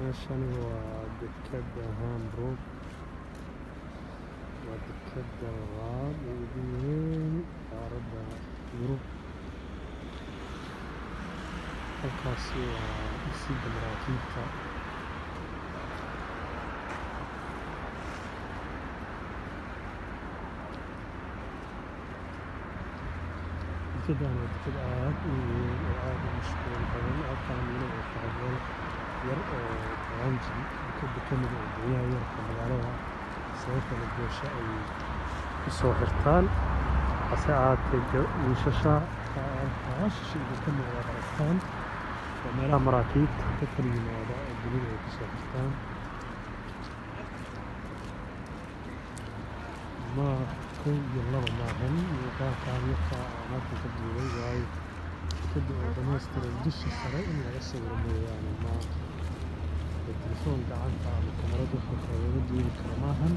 meeshani waa dekeda Hamburg waa dekeda labaad ee ugu weyn qaaradda Yurub halkaasi waa dhisidda maraakiibta dekedan waa deked aad u weyn oo aad u mashquul badan halkaanina waa taageero yar oo Qaranji dekeda ka mid ah guryaha yarka magaalada sababta la goosha ay ku soo xirtaan hase ahaatee wiishasha shisheeye ka muuqda aragtaan waa meelaha maraakiibta ka kala yimaada oo dunida ay ku soo xirtaan ma kow iyo laba maahan muuqaalkaan yarka halkan ka duulay waayo dekeda oo dhammaystiran dusha sare in laga sawiro mooyaane ma telefoon gacanta ama kamarad waxa looga duuli karo maahan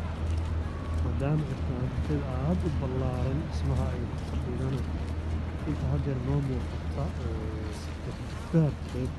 maadaama ay tahay deked aad u ballaaran dhismaha ay ku fadhidana inta haddeer noo muuqata baarkeed